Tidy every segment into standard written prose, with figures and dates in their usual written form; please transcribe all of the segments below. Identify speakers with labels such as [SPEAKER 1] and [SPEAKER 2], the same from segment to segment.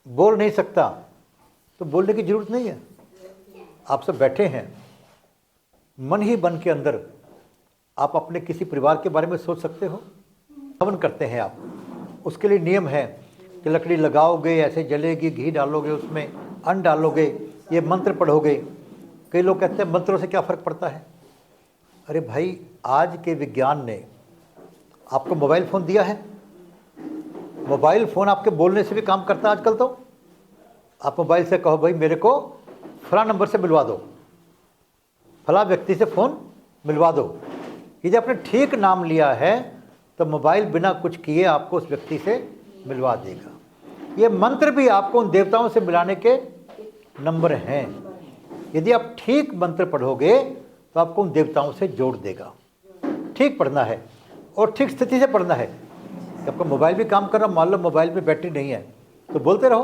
[SPEAKER 1] बोल नहीं सकता तो बोलने की जरूरत नहीं है। आप सब बैठे हैं, मन ही मन के अंदर आप अपने किसी परिवार के बारे में सोच सकते हो। हवन करते हैं आप, उसके लिए नियम है कि लकड़ी लगाओगे ऐसे जलेगी, घी डालोगे, उसमें अन्न डालोगे, ये मंत्र पढ़ोगे। कई लोग कहते हैं मंत्रों से क्या फ़र्क पड़ता है। अरे भाई, आज के विज्ञान ने आपको मोबाइल फ़ोन दिया है। मोबाइल फ़ोन आपके बोलने से भी काम करता है आजकल। तो आप मोबाइल से कहो भाई मेरे को फला नंबर से मिलवा दो, फला व्यक्ति से फ़ोन मिलवा दो। यदि आपने ठीक नाम लिया है तो मोबाइल बिना कुछ किए आपको उस व्यक्ति से मिलवा देगा। ये मंत्र भी आपको उन देवताओं से मिलाने के नंबर हैं। यदि आप ठीक मंत्र पढ़ोगे तो आपको उन देवताओं से जोड़ देगा। ठीक पढ़ना है और ठीक स्थिति से पढ़ना है। आपका मोबाइल भी काम कर रहा, मान लो मोबाइल में बैटरी नहीं है तो बोलते रहो।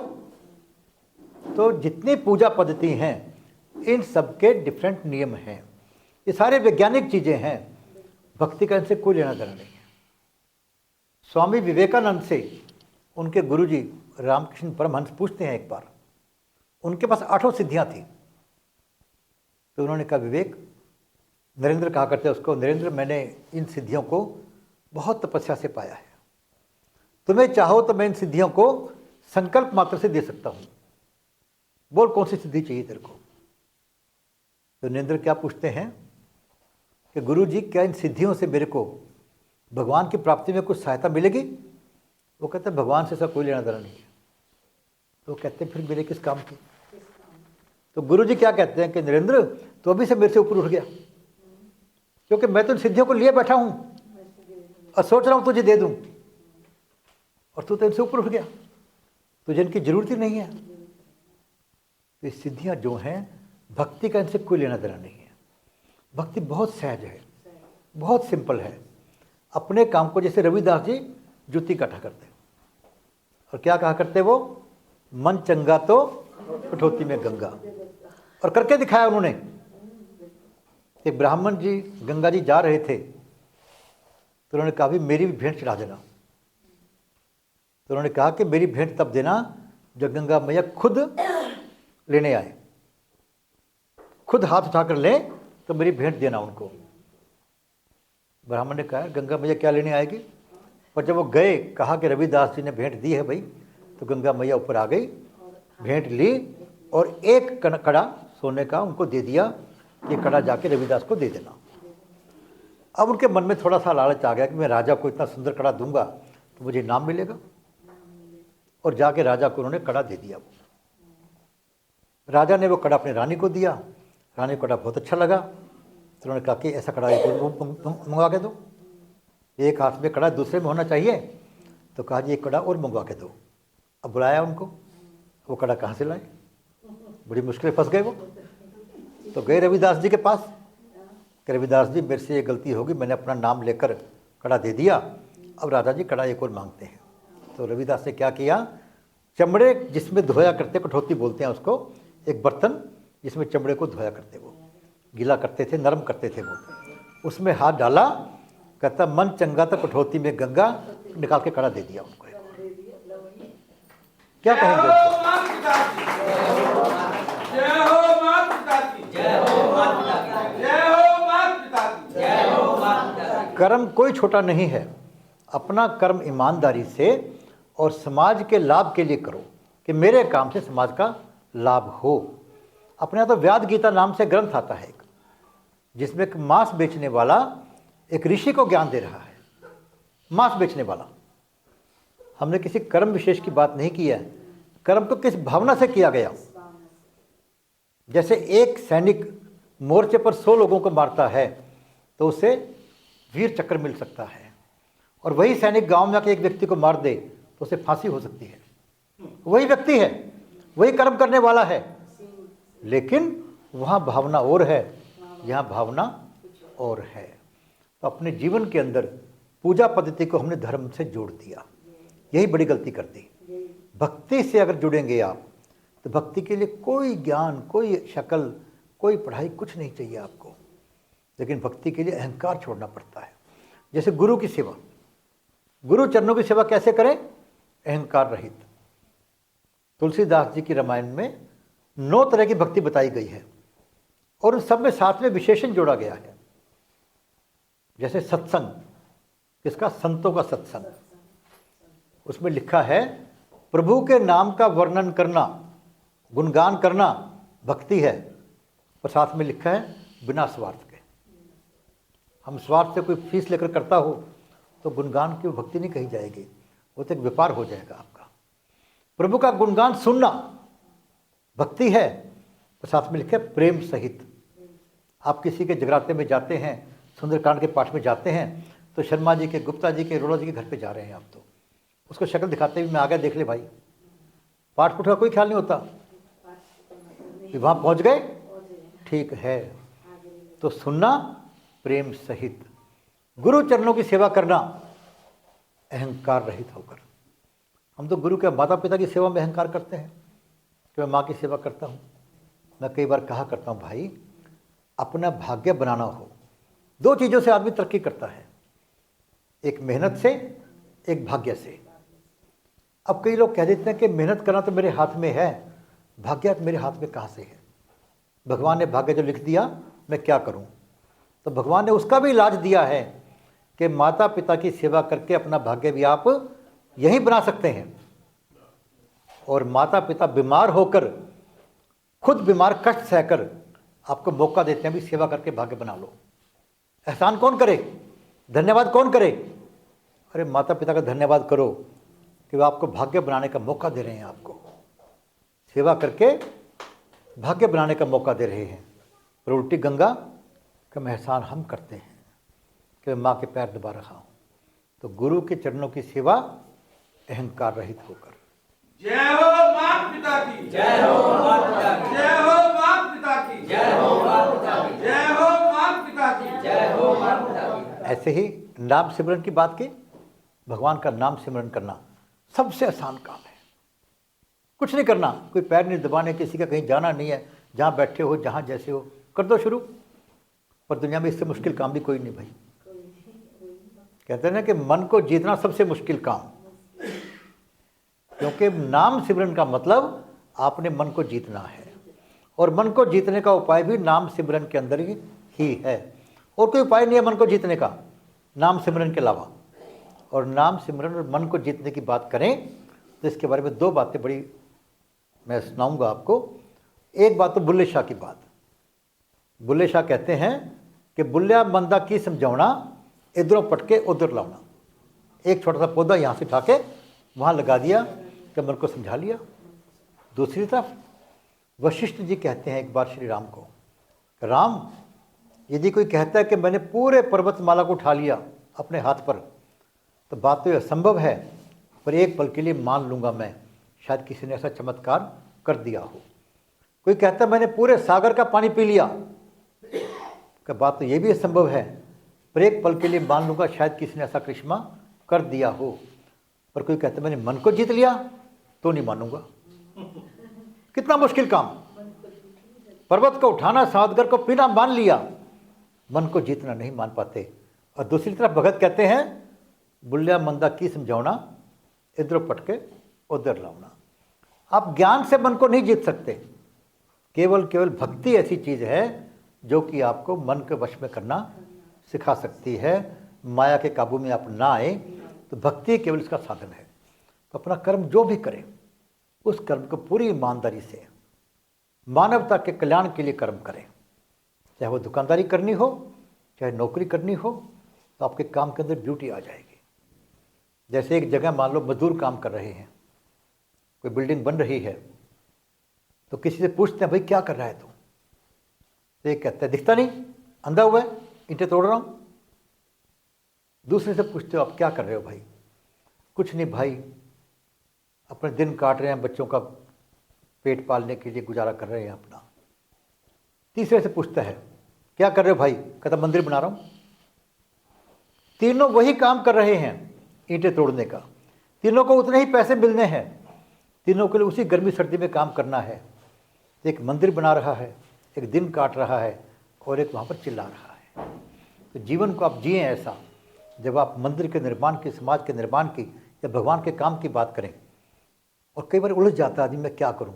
[SPEAKER 1] तो जितनी पूजा पद्धति हैं इन सब के डिफरेंट नियम हैं। ये सारे वैज्ञानिक चीज़ें हैं, भक्ति का इनसे कोई लेना देना नहीं है। स्वामी विवेकानंद से उनके गुरुजी रामकृष्ण परमहंस पूछते हैं एक बार, उनके पास 8 सिद्धियां थी। तो उन्होंने कहा विवेक, नरेंद्र कहा करते हैं उसको, नरेंद्र मैंने इन सिद्धियों को बहुत तपस्या से पाया है, तुम्हें चाहो तो मैं इन सिद्धियों को संकल्प मात्र से दे सकता हूँ, बोल कौन सी सिद्धि चाहिए तेरे को। तो नरेंद्र क्या पूछते हैं कि गुरु जी क्या इन सिद्धियों से मेरे को भगवान की प्राप्ति में कुछ सहायता मिलेगी। वो कहते हैं भगवान से सब कोई लेना देना नहीं है। तो कहते हैं फिर मेरे किस काम की। तो गुरु जी क्या कहते हैं कि नरेंद्र तो अभी से मेरे से ऊपर उठ गया, क्योंकि मैं तो इन सिद्धियों को लिए बैठा हूं और सोच रहा हूं तुझे दे दूं, और तू तो इनसे ऊपर उठ गया, तुझे इनकी जरूरत ही नहीं है। तो ये सिद्धियां जो हैं भक्ति का इनसे कोई लेना देना नहीं है। भक्ति बहुत सहज है, बहुत सिंपल है। अपने काम को, जैसे रविदास जी जुत्ती इकट्ठा करते और क्या कहा करते वो, मन चंगा तो कठौती में गंगा। और करके दिखाया उन्होंने। एक ब्राह्मण जी गंगा जी जा रहे थे तो उन्होंने कहा भी मेरी भी भेंट चढ़ा देना। तो उन्होंने कहा कि मेरी भेंट तब देना जब गंगा मैया खुद लेने आए, खुद हाथ उठाकर ले तो मेरी भेंट देना उनको। ब्राह्मण ने कहा गंगा मैया क्या लेने आएगी। पर जब वो गए, कहा कि रविदास जी ने भेंट दी है भाई, तो गंगा मैया ऊपर आ गई, भेंट ली और एक कड़ा सोने का उनको दे दिया कि कड़ा जाके रविदास को दे देना। अब उनके मन में थोड़ा सा लालच आ गया कि मैं राजा को इतना सुंदर कड़ा दूंगा तो मुझे इनाम मिलेगा, और जाके राजा को उन्होंने कड़ा दे दिया। राजा ने वो कड़ा अपनी रानी को दिया, रानी को कड़ा बहुत अच्छा लगा। तो उन्होंने कहा कि ऐसा कड़ा मंगवा के दो, एक हाथ में कड़ा दूसरे में होना चाहिए। तो कहा जी एक कड़ा और मंगवा के दो। अब बुलाया उनको, वो कड़ा कहाँ से लाए, बड़ी मुश्किल फंस गए वो। तो गए रविदास जी के पास कि रविदास जी मेरे से ये गलती होगी, मैंने अपना नाम लेकर कड़ा दे दिया, अब राजा जी कड़ा एक और मांगते हैं। तो रविदास ने क्या किया, चमड़े जिसमें धोया करते, कठौती बोलते हैं उसको, एक बर्तन जिसमें चमड़े को धोया करते, वो गीला करते थे, नरम करते थे वो, उसमें हाथ डाला, कहता मन चंगा तो कठौती में गंगा, निकाल के कड़ा दे दिया उनको। क्या कहेंगे कर्म कोई छोटा नहीं है। अपना कर्म ईमानदारी से और समाज के लाभ के लिए करो कि मेरे काम से समाज का लाभ हो। अपने यहाँ तो व्याद गीता नाम से ग्रंथ आता है एक, जिसमें एक मांस बेचने वाला एक ऋषि को ज्ञान दे रहा है। मांस बेचने वाला, हमने किसी कर्म विशेष की बात नहीं की है, कर्म को किस भावना से किया गया। जैसे एक सैनिक मोर्चे पर 100 लोगों को मारता है तो उसे वीर चक्र मिल सकता है, और वही सैनिक गांव में आके एक व्यक्ति को मार दे तो उसे फांसी हो सकती है। वही व्यक्ति है, वही कर्म करने वाला है, लेकिन वहाँ भावना और है, यहाँ भावना और है। तो अपने जीवन के अंदर पूजा पद्धति को हमने धर्म से जोड़ दिया, यही बड़ी गलती कर दी। भक्ति से अगर जुड़ेंगे आप तो भक्ति के लिए कोई ज्ञान, कोई शक्ल, कोई पढ़ाई कुछ नहीं चाहिए आपको, लेकिन भक्ति के लिए अहंकार छोड़ना पड़ता है। जैसे गुरु की सेवा, गुरु चरणों की सेवा कैसे करें, अहंकार रहित। तुलसीदास जी की रामायण में 9 तरह की भक्ति बताई गई है और उन सब में साथ में विशेषण जोड़ा गया है। जैसे सत्संग, किसका? संतों का सत्संग। उसमें लिखा है प्रभु के नाम का वर्णन करना, गुणगान करना भक्ति है। और साथ में लिखा है बिना स्वार्थ के। हम स्वार्थ से कोई फीस लेकर करता हो तो गुणगान की भक्ति नहीं कही जाएगी, वो तो एक व्यापार हो जाएगा आपका। प्रभु का गुणगान सुनना भक्ति है। और साथ में लिखा है प्रेम सहित। आप किसी के जगराते में जाते हैं, सुंदरकांड के पाठ में जाते हैं, तो शर्मा जी के, गुप्ता जी के, अरोड़ा जी के घर पे जा रहे हैं आप, तो उसको शक्ल दिखाते हुए मैं आ गया, देख ले भाई, पाठ पुठ का कोई ख्याल नहीं होता, वहाँ पहुँच गए, ठीक है। तो सुनना प्रेम सहित, गुरु चरणों की सेवा करना अहंकार रहित होकर। हम तो गुरु के माता पिता की सेवा में अहंकार करते हैं कि मैं माँ की सेवा करता हूँ। मैं कई बार कहा करता हूँ भाई, अपना भाग्य बनाना हो, 2 चीज़ों से आदमी तरक्की करता है, एक मेहनत से, एक भाग्य से। अब कई लोग कह देते हैं कि मेहनत करना तो मेरे हाथ में है, भाग्य मेरे हाथ में कहाँ से है? भगवान ने भाग्य जो लिख दिया मैं क्या करूं? तो भगवान ने उसका भी इलाज दिया है कि माता पिता की सेवा करके अपना भाग्य भी आप यहीं बना सकते हैं। और माता पिता बीमार होकर, खुद बीमार, कष्ट सहकर आपको मौका देते हैं भी सेवा करके भाग्य बना लो। एहसान कौन करे? धन्यवाद कौन करे? अरे माता पिता का धन्यवाद करो कि वो आपको भाग्य बनाने का मौका दे रहे हैं, आपको सेवा करके भाग्य बनाने का मौका दे रहे हैं। और उल्टी गंगा का एहसान हम करते हैं कि मैं माँ के पैर दबा रहा हूँ। तो गुरु के चरणों की सेवा अहंकार रहित होकर।
[SPEAKER 2] जय हो माता पिता की, जय हो माता पिता की, जय हो माता पिता की, जय हो माता पिता की, जय हो माता पिता की, जय हो माता पिता की।
[SPEAKER 1] ऐसे ही नाम सिमरन की बात की, भगवान का नाम सिमरन करना सबसे आसान काम है। कुछ नहीं करना, कोई पैर नहीं दबाने, किसी का कहीं जाना नहीं है, जहाँ बैठे हो, जहाँ जैसे हो कर दो शुरू। पर दुनिया में इससे मुश्किल काम भी कोई नहीं भाई। कहते हैं ना कि मन को जीतना सबसे मुश्किल काम, क्योंकि नाम सिमरन का मतलब आपने मन को जीतना है। और मन को जीतने का उपाय भी नाम सिमरन के अंदर ही है, और कोई उपाय नहीं है मन को जीतने का नाम सिमरन के अलावा। और नाम सिमरन और मन को जीतने की बात करें तो इसके बारे में 2 बातें बड़ी मैं सुनाऊंगा आपको। एक बात तो बुल्ले शाह की बात। बुल्ले शाह कहते हैं कि बुल्लिया मंदा की समझाना, इधरों पटके उधर लाना। एक छोटा सा पौधा यहाँ से उठा के वहाँ लगा दिया कि मन को समझा लिया। दूसरी तरफ वशिष्ठ जी कहते हैं एक बार श्री राम को, राम यदि कोई कहता है कि मैंने पूरे पर्वतमाला को उठा लिया अपने हाथ पर, तो बात तो यह असंभव है, पर एक पल के लिए मान लूँगा मैं, शायद किसी ने ऐसा चमत्कार कर दिया हो। कोई कहता है मैंने पूरे सागर का पानी पी लिया, कि बात तो ये भी असंभव है, पर एक पल के लिए मान लूँगा शायद किसी ने ऐसा करिश्मा कर दिया हो। पर कोई कहता है मैंने मन को जीत लिया, तो नहीं मानूंगा। कितना मुश्किल काम, पर्वत को उठाना, सागर को पीना मान लिया, मन को जीतना नहीं मान पाते। और दूसरी तरफ भगत कहते हैं बुल्लिया मंदा की समझाना, इधर पटके उधर लाना। आप ज्ञान से मन को नहीं जीत सकते, केवल भक्ति ऐसी चीज़ है जो कि आपको मन के वश में करना सिखा सकती है। माया के काबू में आप ना आए तो भक्ति केवल इसका साधन है। तो अपना कर्म जो भी करें, उस कर्म को पूरी ईमानदारी से मानवता के कल्याण के लिए कर्म करें। चाहे वो दुकानदारी करनी हो, चाहे नौकरी करनी हो, तो आपके काम के अंदर ब्यूटी आ जाएगी। जैसे एक जगह मान लो मजदूर काम कर रहे हैं, कोई बिल्डिंग बन रही है, तो किसी से पूछते हैं भाई क्या कर रहा है तू? तो एक कहता है दिखता नहीं, अंधा हुआ है, ईंटें तोड़ रहा हूँ। दूसरे से पूछते हो आप क्या कर रहे हो भाई? कुछ नहीं भाई, अपने दिन काट रहे हैं, बच्चों का पेट पालने के लिए गुजारा कर रहे हैं अपना। तीसरे से पूछता है क्या कर रहे हो भाई? कहता मंदिर बना रहा हूँ। तीनों वही काम कर रहे हैं, ईंटें तोड़ने का। तीनों को उतने ही पैसे मिलने हैं, तीनों के लिए उसी गर्मी सर्दी में काम करना है। एक मंदिर बना रहा है, एक दिन काट रहा है, और एक वहाँ पर चिल्ला रहा है। तो जीवन को आप जिए ऐसा, जब आप मंदिर के निर्माण की, समाज के निर्माण की या भगवान के काम की बात करें, और कई बार उलझ जाता है आदमी, मैं क्या करूं।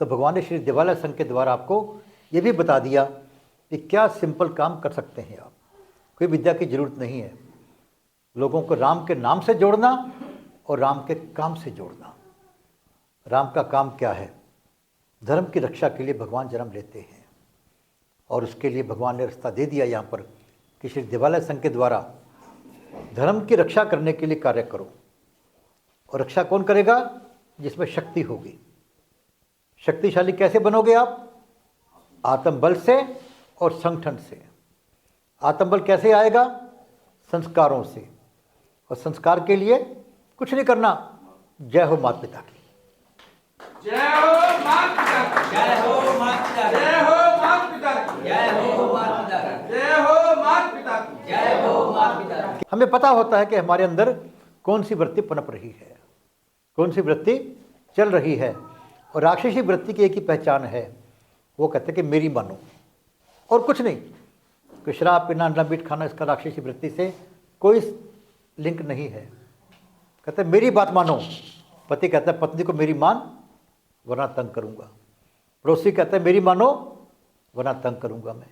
[SPEAKER 1] तो भगवान ने श्री देवालय संघ के द्वारा आपको ये भी बता दिया कि क्या सिंपल काम कर सकते हैं आप। कोई विद्या की जरूरत नहीं है, लोगों को राम के नाम से जोड़ना और राम के काम से जोड़ना। राम का काम क्या है? धर्म की रक्षा के लिए भगवान जन्म लेते हैं, और उसके लिए भगवान ने रास्ता दे दिया यहाँ पर कि श्री देवालय संघ के द्वारा धर्म की रक्षा करने के लिए कार्य करो। और रक्षा कौन करेगा? जिसमें शक्ति होगी। शक्तिशाली कैसे बनोगे आप? आत्मबल से और संगठन से। आत्मबल कैसे आएगा? संस्कारों से। और संस्कार के लिए कुछ नहीं करना। जय हो माता पिता की।
[SPEAKER 2] जय हो माता पिता की।
[SPEAKER 3] जय हो माता पिता की।
[SPEAKER 2] जय हो माता पिता की।
[SPEAKER 3] जय हो माता पिता की।
[SPEAKER 2] जय हो माता पिता की।
[SPEAKER 3] जय हो माता पिता की।
[SPEAKER 1] हमें पता होता है कि हमारे अंदर कौन सी वृत्ति पनप रही है, कौन सी वृत्ति चल रही है। और राक्षसी वृत्ति की एक ही पहचान है, वो कहते हैं कि मेरी मानो, और कुछ नहीं। कोई शराब पीना, अंडा मीट खाना, इसका राक्षसी वृत्ति से कोई लिंक नहीं है। कहते हैं मेरी बात मानो। पति कहता है पत्नी को मेरी मान वरना तंग करूंगा। पड़ोसी कहता है मेरी मानो वरना तंग करूंगा मैं।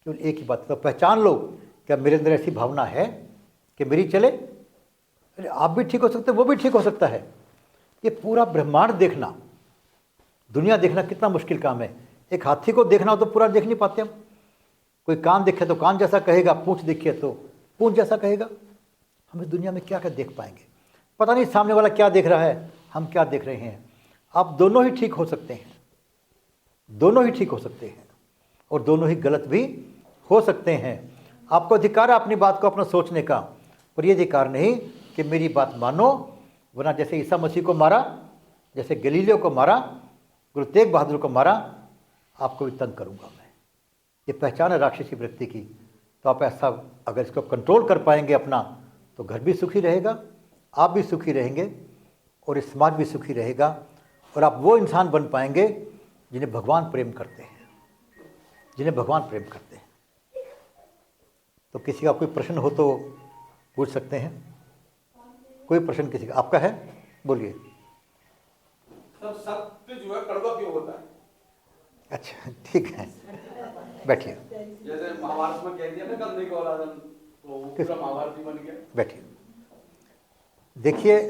[SPEAKER 1] केवल एक ही बात। तो पहचान लो, क्या मेरे अंदर ऐसी भावना है कि मेरी चले। अरे आप भी ठीक हो सकते, वो भी ठीक हो सकता है। ये पूरा ब्रह्मांड देखना, दुनिया देखना कितना मुश्किल काम है। एक हाथी को देखना हो तो पूरा देख नहीं पाते हम। कोई कान देखे तो कान जैसा कहेगा, पूंछ दिखे तो पूंछ जैसा कहेगा। हम इस दुनिया में क्या क्या देख पाएंगे? पता नहीं सामने वाला क्या देख रहा है, हम क्या देख रहे हैं। आप दोनों ही ठीक हो सकते हैं, दोनों ही ठीक हो सकते हैं, और दोनों ही गलत भी हो सकते हैं। आपको अधिकार है अपनी बात को अपना सोचने का, पर यह अधिकार नहीं कि मेरी बात मानो वरना जैसे ईसा मसीह को मारा, जैसे गलीलियो को मारा, गुरु तेग बहादुर को मारा, आपको भी तंग करूंगा मैं। ये पहचान है राक्षसी वृत्ति की। तो आप ऐसा अगर इसको कंट्रोल कर पाएंगे अपना, तो घर भी सुखी रहेगा, आप भी सुखी रहेंगे, और इस समाज भी सुखी रहेगा। और आप वो इंसान बन पाएंगे जिन्हें भगवान प्रेम करते हैं, जिन्हें भगवान प्रेम करते हैं। तो किसी का कोई प्रश्न हो तो पूछ सकते हैं। कोई प्रश्न किसी का आपका है? बोलिए।
[SPEAKER 2] सब सत्य जो है कड़वा क्यों होता है?
[SPEAKER 1] अच्छा ठीक है, बैठिए
[SPEAKER 2] जैसे महाभारत में कह दिया ना कल नहीं को औलादन, तो वो पूरा महाभारत ही बन गया।
[SPEAKER 1] बैठिए। देखिए,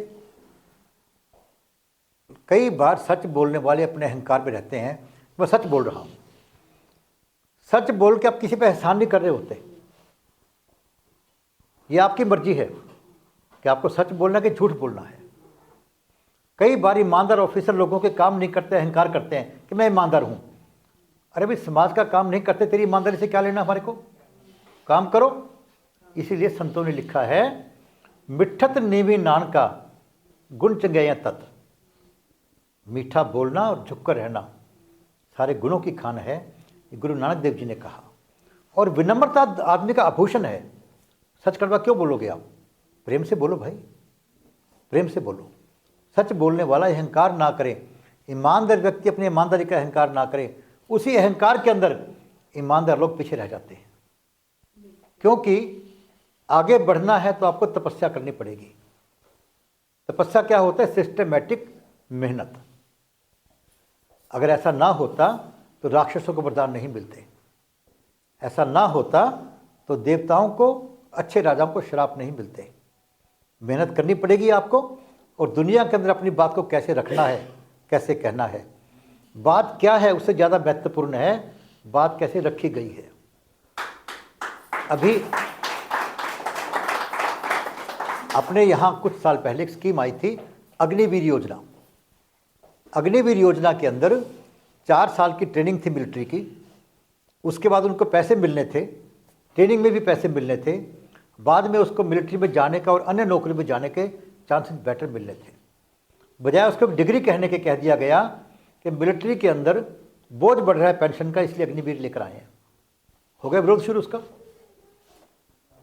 [SPEAKER 1] कई बार सच बोलने वाले अपने अहंकार में रहते हैं, मैं सच बोल रहा हूं। सच बोल के आप किसी पे एहसान नहीं कर रहे होते। ये आपकी मर्जी है कि आपको सच बोलना कि झूठ बोलना है। कई बार ईमानदार ऑफिसर लोगों के काम नहीं करते, अहंकार करते हैं कि मैं ईमानदार हूं। अरे भाई, समाज का काम नहीं करते, तेरी ईमानदारी से क्या लेना हमारे को? काम करो। इसीलिए संतों ने लिखा है, मिठत नीवी नान का गुण चंगैया तत्। मीठा बोलना और झुककर रहना सारे गुणों की खान है, ये गुरु नानक देव जी ने कहा। और विनम्रता आदमी का आभूषण है। सच कड़वा क्यों बोलोगे आप? प्रेम से बोलो भाई, प्रेम से बोलो। सच बोलने वाला अहंकार ना करे। ईमानदार व्यक्ति अपनी ईमानदारी का अहंकार ना करे। उसी अहंकार के अंदर ईमानदार लोग पीछे रह जाते हैं, क्योंकि आगे बढ़ना है तो आपको तपस्या करनी पड़ेगी। तपस्या क्या होता है? सिस्टमैटिक मेहनत। अगर ऐसा ना होता तो राक्षसों को वरदान नहीं मिलते। ऐसा ना होता तो देवताओं को, अच्छे राजाओं को श्राप नहीं मिलते। मेहनत करनी पड़ेगी आपको, और दुनिया के अंदर अपनी बात को कैसे रखना है, कैसे कहना है। बात क्या है उससे ज़्यादा महत्वपूर्ण है बात कैसे रखी गई है। अभी अपने यहाँ कुछ साल पहले एक स्कीम आई थी, अग्निवीर योजना। अग्निवीर योजना के अंदर 4 साल की ट्रेनिंग थी मिलिट्री की। उसके बाद उनको पैसे मिलने थे, ट्रेनिंग में भी पैसे मिलने थे। बाद में उसको मिलिट्री में जाने का और अन्य नौकरी में जाने के चांसेस बेटर मिलने थे। बजाय उसको डिग्री कहने के कह दिया गया कि मिलिट्री के अंदर बोझ बढ़ रहा है पेंशन का, इसलिए अग्निवीर लेकर आए हैं। हो गया विरोध शुरू उसका।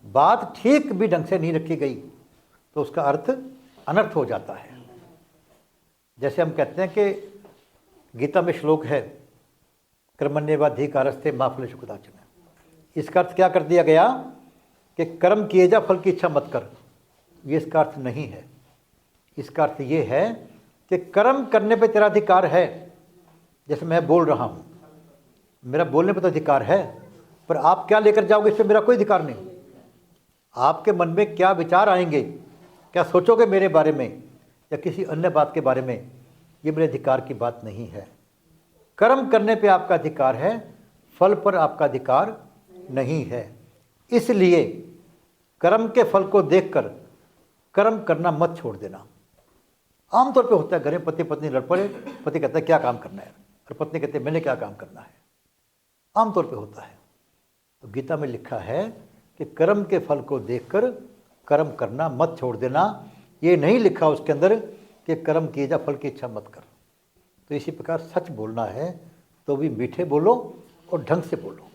[SPEAKER 1] बात ठीक भी ढंग से नहीं रखी गई तो उसका अर्थ अनर्थ हो जाता है। जैसे हम कहते हैं कि गीता में श्लोक है, कर्मण्येवाधिकारस्ते मा फलेषु कदाचन। इसका अर्थ क्या कर दिया गया कि कर्म किए जा, फल की इच्छा मत कर। ये इसका अर्थ नहीं है। इसका अर्थ ये है कि कर्म करने पे तेरा अधिकार है। जैसे मैं बोल रहा हूँ, मेरा बोलने पे तो अधिकार है, पर आप क्या लेकर जाओगे इस पर मेरा कोई अधिकार नहीं। आपके मन में क्या विचार आएंगे, क्या सोचोगे मेरे बारे में या किसी अन्य बात के बारे में, ये मेरे अधिकार की बात नहीं है। कर्म करने पे आपका अधिकार है, फल पर आपका अधिकार नहीं है। इसलिए कर्म के फल को देखकर कर्म करना मत छोड़ देना। आमतौर पे होता है, घर में पति पत्नी लड़ पड़े, पति कहता है क्या काम करना है, और पत्नी कहती है मैंने क्या काम करना है। आमतौर पे होता है। तो गीता में लिखा है कि कर्म के फल को देखकर कर्म करना मत छोड़ देना। ये नहीं लिखा उसके अंदर कि कर्म किए जा, फल की इच्छा मत कर। तो इसी प्रकार सच बोलना है तो भी मीठे बोलो और ढंग से बोलो,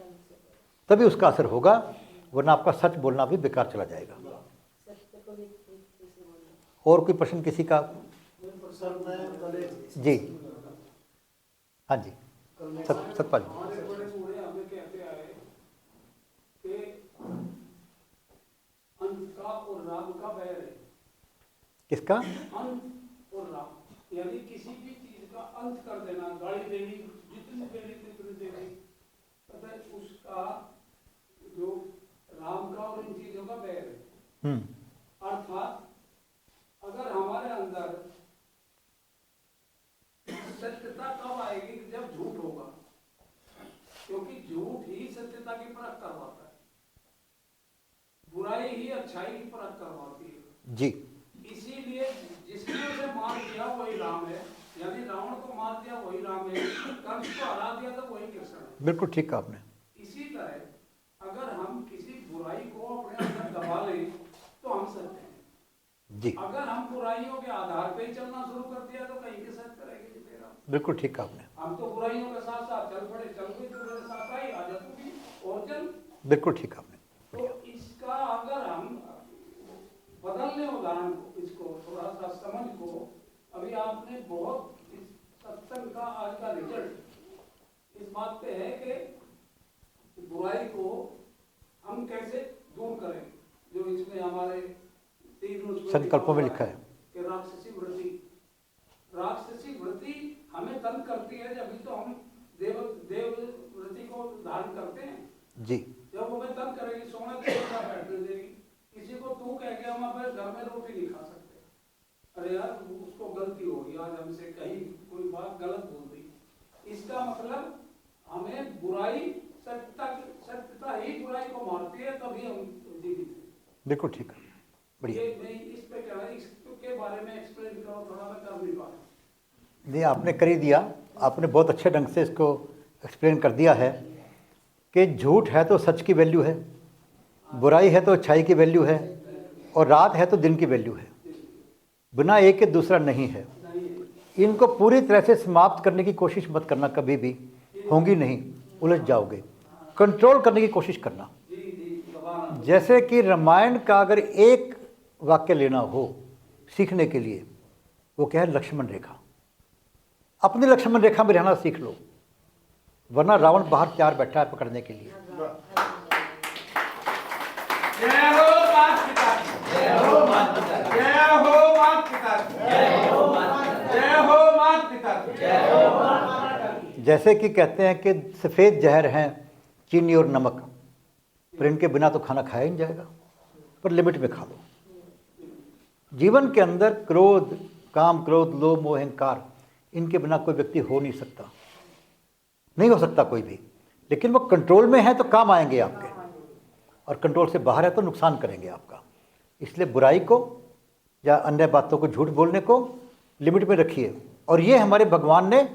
[SPEAKER 1] तभी उसका असर होगा, वरना आपका सच बोलना भी बेकार चला जाएगा। और कोई प्रश्न किसी का? जी हाँ जी, सतपाल जी।
[SPEAKER 4] हमारे बड़े बूढ़े हमें कहते आए कि अंत का और राम का बैर है।
[SPEAKER 1] किसका?
[SPEAKER 4] अंत और राम, यानी किसी भी चीज का अंत कर देना, गाड़ी देनी, जितनी देनी तितनी देनी, पता है उसका जो राम का और इन चीजों का बैर है। अर्थात अगर हमारे अंदर सत्यता कब आएगी, जब झूठ होगा, क्योंकि झूठ ही सत्यता की परख करवाता है, बुराई ही अच्छाई की परख करवाती है
[SPEAKER 1] जी।
[SPEAKER 4] इसीलिए जिसने उसे मार दिया वही राम है, यानी रावण को मार दिया वही राम है, कंस को हरा दिया तो वही कृष्ण है।
[SPEAKER 1] बिल्कुल ठीक कहा आपने।
[SPEAKER 4] इसी तरह अगर हम किसी बुराई को अपने अंदर दबा लें तो हम सत्य हैं
[SPEAKER 1] जी।
[SPEAKER 4] अगर हम बुराइयों के आधार पे ही चलना शुरू कर दिया तो कहीं के साथ करेंगे जी तेरा।
[SPEAKER 1] बिल्कुल ठीक कहा आपने।
[SPEAKER 4] हम तो बुराइयों के साथ साथ चल पड़े, चल गए तो मेरे साथ आई आ जा तू भी और चल।
[SPEAKER 1] बिल्कुल ठीक कहा आपने।
[SPEAKER 4] तो इसका अगर हम बदल लें उदाहरण को, इसको थोड़ा सा समझ को, अभी आपने बहुत इस सत्संग का आज का रिजल्ट इस बात पे है कि बुराई को हम कैसे दूर करें, जो इसमें हमारे
[SPEAKER 1] संकल्पों में लिखा है
[SPEAKER 4] कि राक्षसी वृत्ति हमें तंग करती है, जब तो हम देव वृत्ति को धारण करते हैं
[SPEAKER 1] जी।
[SPEAKER 4] जब वो हमें तंग करेगी, सोने देगा, बैठने देगी, किसी को तू कह के हम अपने घर में रोटी नहीं खा सकते, अरे यार उसको गलती होगी, आज हमसे कहीं कोई बात गलत बोल दी, इसका मतलब हमें बुराई सत्यता ही बुराई को मारती है, तभी हम जीवित हैं।
[SPEAKER 1] बिल्कुल ठीक है, बढ़िया।
[SPEAKER 4] ये मैं इस पे क्या है, इसके बारे में एक्सप्लेन करो थोड़ा, मैं कर नहीं पा रहा।
[SPEAKER 1] नहीं, आपने कर ही दिया, आपने बहुत अच्छे ढंग से इसको एक्सप्लेन कर दिया है कि झूठ है तो सच की वैल्यू है, बुराई है तो अच्छाई की वैल्यू है, और रात है तो दिन की वैल्यू है। बिना एक के दूसरा नहीं है। इनको पूरी तरह से समाप्त करने की कोशिश मत करना, कभी भी होंगी नहीं, उलझ जाओगे। कंट्रोल करने की कोशिश करना। जैसे कि रामायण का अगर एक वाक्य लेना हो सीखने के लिए, वो क्या है? लक्ष्मण रेखा। अपनी लक्ष्मण रेखा में रहना सीख लो, वरना रावण बाहर तैयार बैठा है पकड़ने के लिए।
[SPEAKER 2] जय हो मात पिता की,
[SPEAKER 3] जय हो मात पिता की,
[SPEAKER 2] जय हो मात पिता की,
[SPEAKER 3] जय हो मात पिता की,
[SPEAKER 2] जय हो मात पिता की,
[SPEAKER 3] जय हो मात पिता की।
[SPEAKER 1] जैसे कि कहते हैं कि सफ़ेद जहर हैं चीनी और नमक, पर इनके बिना तो खाना खाया ही नहीं जाएगा, पर लिमिट में खा लो। जीवन के अंदर क्रोध, काम, क्रोध, लोभ, मोह, अहंकार, इनके बिना कोई व्यक्ति हो नहीं सकता, नहीं हो सकता कोई भी। लेकिन वो कंट्रोल में है तो काम आएंगे आपके, और कंट्रोल से बाहर है तो नुकसान करेंगे आपका। इसलिए बुराई को या अन्य बातों को, झूठ बोलने को लिमिट में रखिए। और ये हमारे भगवान ने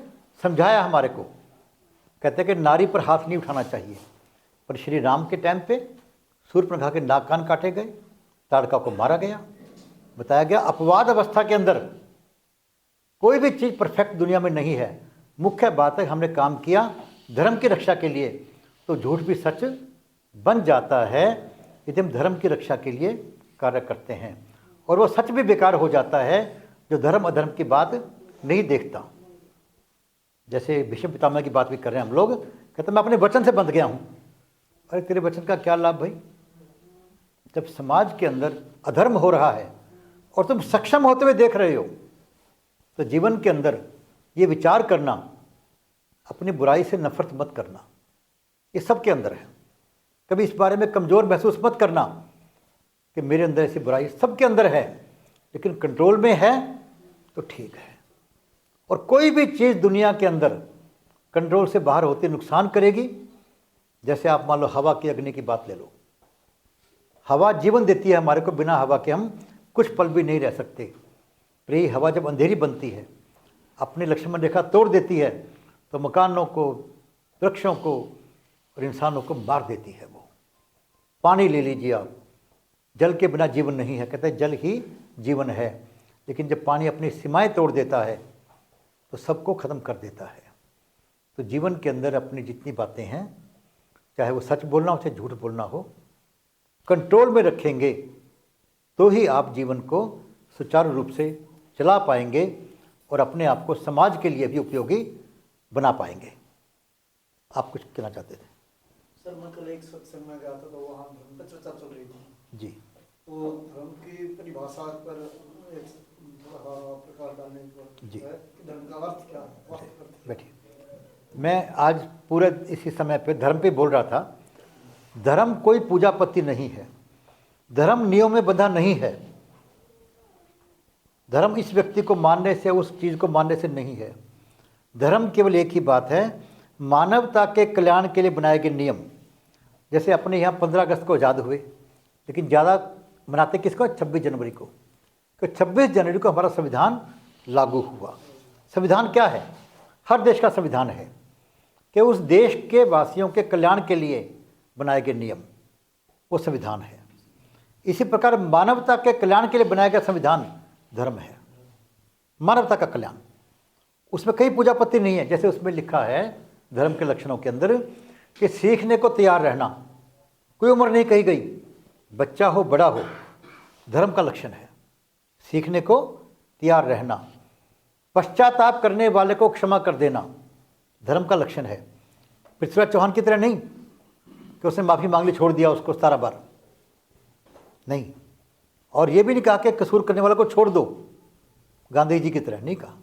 [SPEAKER 1] समझाया हमारे को। कहते हैं कि नारी पर हाथ नहीं उठाना चाहिए, पर श्री राम के टाइम पे शूर्पणखा के नाक कान काटे गए, ताड़का को मारा गया। बताया गया अपवाद अवस्था के अंदर कोई भी चीज़ परफेक्ट दुनिया में नहीं है। मुख्य बात है हमने काम किया धर्म की रक्षा के लिए, तो झूठ भी सच बन जाता है यदि हम धर्म की रक्षा के लिए कार्य करते हैं। और वो सच भी बेकार हो जाता है जो धर्म अधर्म की बात नहीं देखता। जैसे भीष्म पितामह की बात भी कर रहे हैं हम लोग, कहते मैं अपने वचन से बंध गया हूँ। अरे तेरे वचन का क्या लाभ भाई, जब समाज के अंदर अधर्म हो रहा है और तुम सक्षम होते हुए देख रहे हो, तो जीवन के अंदर ये विचार करना, अपनी बुराई से नफरत मत करना, ये सबके अंदर है। कभी इस बारे में कमज़ोर महसूस मत करना कि मेरे अंदर ऐसी बुराई, सबके अंदर है, लेकिन कंट्रोल में है तो ठीक है। और कोई भी चीज़ दुनिया के अंदर कंट्रोल से बाहर होती नुकसान करेगी। जैसे आप मान लो हवा की, अग्नि की बात ले लो। हवा जीवन देती है हमारे को, बिना हवा के हम कुछ पल भी नहीं रह सकते। पर यही हवा जब अंधेरी बनती है, अपनी लक्ष्मण रेखा तोड़ देती है, तो मकानों को, वृक्षों को और इंसानों को मार देती है वो। पानी ले लीजिए आप, जल के बिना जीवन नहीं है, कहते हैं जल ही जीवन है। लेकिन जब पानी अपनी सीमाएं तोड़ देता है तो सबको ख़त्म कर देता है। तो जीवन के अंदर अपनी जितनी बातें हैं, चाहे वो सच बोलना हो चाहे झूठ बोलना हो, कंट्रोल में रखेंगे तो ही आप जीवन को सुचारू रूप से चला पाएंगे और अपने आप को समाज के लिए भी उपयोगी बना पाएंगे। आप कुछ कहना चाहते थे?
[SPEAKER 5] सर, मैं कल एक सत्संग में गया था तो वहाँ धर्म पर चर्चा चल रही थी
[SPEAKER 1] जी।
[SPEAKER 5] तो धर्म की परिभाषा पर एक प्रकार डालने पर
[SPEAKER 1] जी।
[SPEAKER 5] कि धर्म का अर्थ क्या है, वास्तविक अर्थ।
[SPEAKER 1] बैठिए। मैं आज पूरे इसी समय पे धर्म पे बोल रहा था। धर्म कोई पूजा पत्ति नहीं है, धर्म नियम में बंधा नहीं है। धर्म इस व्यक्ति को मानने से, उस चीज़ को मानने से नहीं है। धर्म केवल एक ही बात है, मानवता के कल्याण के लिए बनाए गए नियम। जैसे अपने यहाँ 15 अगस्त को आज़ाद हुए, लेकिन ज़्यादा मनाते किसको? 26 जनवरी को। तो 26 जनवरी को हमारा संविधान लागू हुआ। संविधान क्या है? हर देश का संविधान है कि उस देश के वासियों के कल्याण के लिए बनाए गए नियम, वो संविधान है। इसी प्रकार मानवता के कल्याण के लिए बनाया गया संविधान धर्म है। मानवता का कल्याण, उसमें कई पूजा पत्ति नहीं है। जैसे उसमें लिखा है धर्म के लक्षणों के अंदर कि सीखने को तैयार रहना, कोई उम्र नहीं कही गई, बच्चा हो बड़ा हो, धर्म का लक्षण है। सीखने को तैयार रहना, पश्चाताप करने वाले को क्षमा कर देना, धर्म का लक्षण है। पृथ्वीराज चौहान की तरह नहीं कि उसने माफ़ी मांग ली, छोड़ दिया उसको 17 बार, नहीं। और ये भी नहीं कहा कि कसूर करने वाले को छोड़ दो, गांधी जी की तरह नहीं कहा।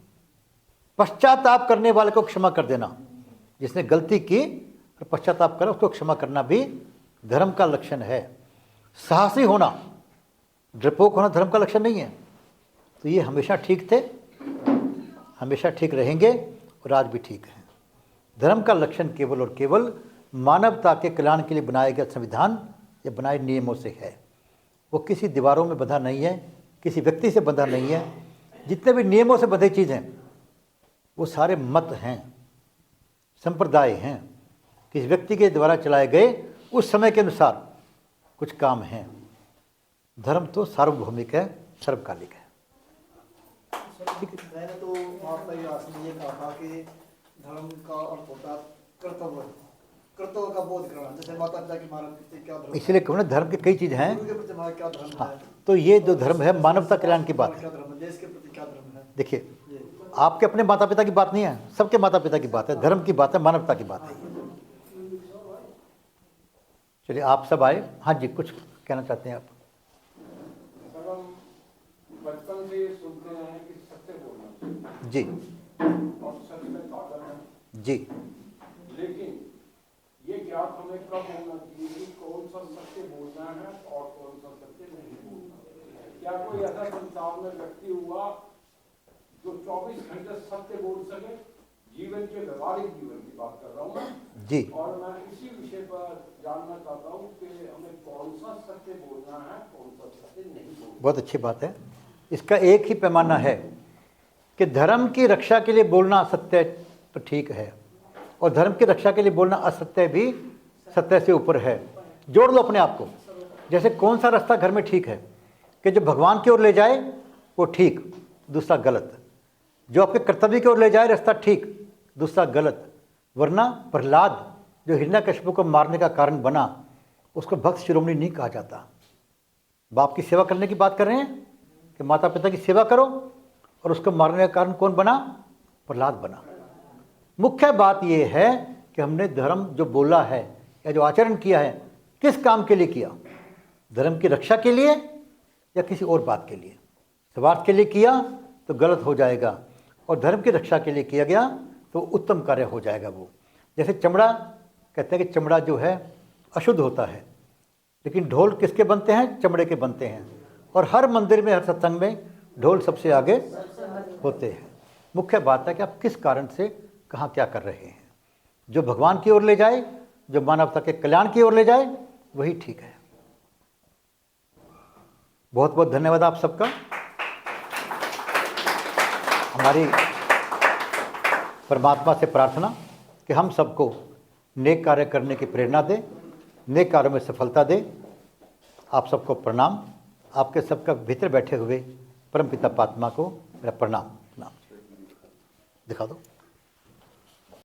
[SPEAKER 1] पश्चाताप करने वाले को क्षमा कर देना, जिसने गलती की और पश्चाताप करा उसको क्षमा करना भी धर्म का लक्षण है। साहसी होना, डरपोक होना धर्म का लक्षण नहीं है। तो ये हमेशा ठीक थे, हमेशा ठीक रहेंगे और आज भी ठीक है। धर्म का लक्षण केवल और केवल मानवता के कल्याण के लिए बनाया गया संविधान या बनाए नियमों से है। वो किसी दीवारों में बंधा नहीं है, किसी व्यक्ति से बंधा नहीं है। जितने भी नियमों से बंधे चीज़ हैं वो सारे मत हैं, संप्रदाय हैं, किसी व्यक्ति के द्वारा चलाए गए उस समय के अनुसार कुछ काम हैं। धर्म तो सार्वभौमिक है, सर्वकालिक है।
[SPEAKER 5] मैंने तो महात्मा व्यास ने ये कहा था कि धर्म का अर्थ होता है कर्तव्य, कर्तव्य का बोध करना। जैसे माता पिता की मानव प्रति क्या धर्म,
[SPEAKER 1] इसलिए कहूँ ना धर्म के कई चीज़ हैं।
[SPEAKER 5] गुरु के प्रति हमारा क्या धर्म
[SPEAKER 1] हाँ,
[SPEAKER 5] है,
[SPEAKER 1] तो ये जो धर्म है मानवता कल्याण की बात है।
[SPEAKER 5] क्या धर्म है, देश के प्रति क्या धर्म है।
[SPEAKER 1] देखिए, आपके अपने माता पिता की बात नहीं है, सबके माता पिता की बात है, धर्म की बात है, मानवता की बात है। चलिए आप सब आए। हाँ जी, कुछ कहना चाहते हैं आप?
[SPEAKER 4] सर, हम बचपन से ये सुनते हैं कि सत्य बोलना चाहिए
[SPEAKER 1] जी
[SPEAKER 4] और सच में ताकत है,
[SPEAKER 1] जी।
[SPEAKER 4] लेकिन ये ज्ञात हमें कब होना चाहिए कि कौन सा सत्य बोलना है और कौन सा सत्य नहीं बोलना। क्या कोई ऐसा संसार में व्यक्ति हुआ जो 24 घंटे सत्य बोल सके? जीवन के व्यवहारिक जीवन की बात कर रहा हूँ मैं
[SPEAKER 1] जी।
[SPEAKER 4] और मैं इसी विषय पर जानना चाहता हूँ कि हमें कौन सा सत्य बोलना है, कौन सा सत्य नहीं बोलना।
[SPEAKER 1] बहुत अच्छी बात है। इसका एक ही पैमाना है कि धर्म की रक्षा के लिए बोलना सत्य तो ठीक है, और धर्म की रक्षा के लिए बोलना असत्य भी सत्य से ऊपर है। जोड़ लो अपने आप को। जैसे कौन सा रास्ता घर में ठीक है कि जो भगवान की ओर ले जाए वो ठीक, दूसरा गलत। जो आपके कर्तव्य की ओर ले जाए रास्ता ठीक, दूसरा गलत। वरना प्रहलाद जो हिरण्यकशिपु को मारने का कारण बना, उसको भक्त शिरोमणि नहीं कहा जाता। बाप की सेवा करने की बात कर रहे हैं कि माता पिता की सेवा करो, और उसको मारने का कारण कौन बना? प्रहलाद बना। मुख्य बात यह है कि हमने धर्म जो बोला है या जो आचरण किया है किस काम के लिए किया? धर्म की रक्षा के लिए या किसी और बात के लिए? स्वार्थ के लिए किया तो गलत हो जाएगा। और धर्म की रक्षा के लिए किया गया तो उत्तम कार्य हो जाएगा वो। जैसे चमड़ा, कहते हैं कि चमड़ा जो है अशुद्ध होता है, लेकिन ढोल किसके बनते हैं? चमड़े के बनते हैं। और हर मंदिर में, हर सत्संग में ढोल सबसे आगे होते हैं। मुख्य बात है कि आप किस कारण से कहाँ क्या कर रहे हैं। जो भगवान की ओर ले जाए, जो मानवता के कल्याण की ओर ले जाए, वही ठीक है। बहुत बहुत धन्यवाद आप सबका। हमारी परमात्मा से प्रार्थना कि हम सबको नेक कार्य करने की प्रेरणा दे, नेक कार्यों में सफलता दे। आप सबको प्रणाम। आपके सबका भीतर बैठे हुए परमपिता परमात्मा को मेरा प्रणाम। दिखा दो।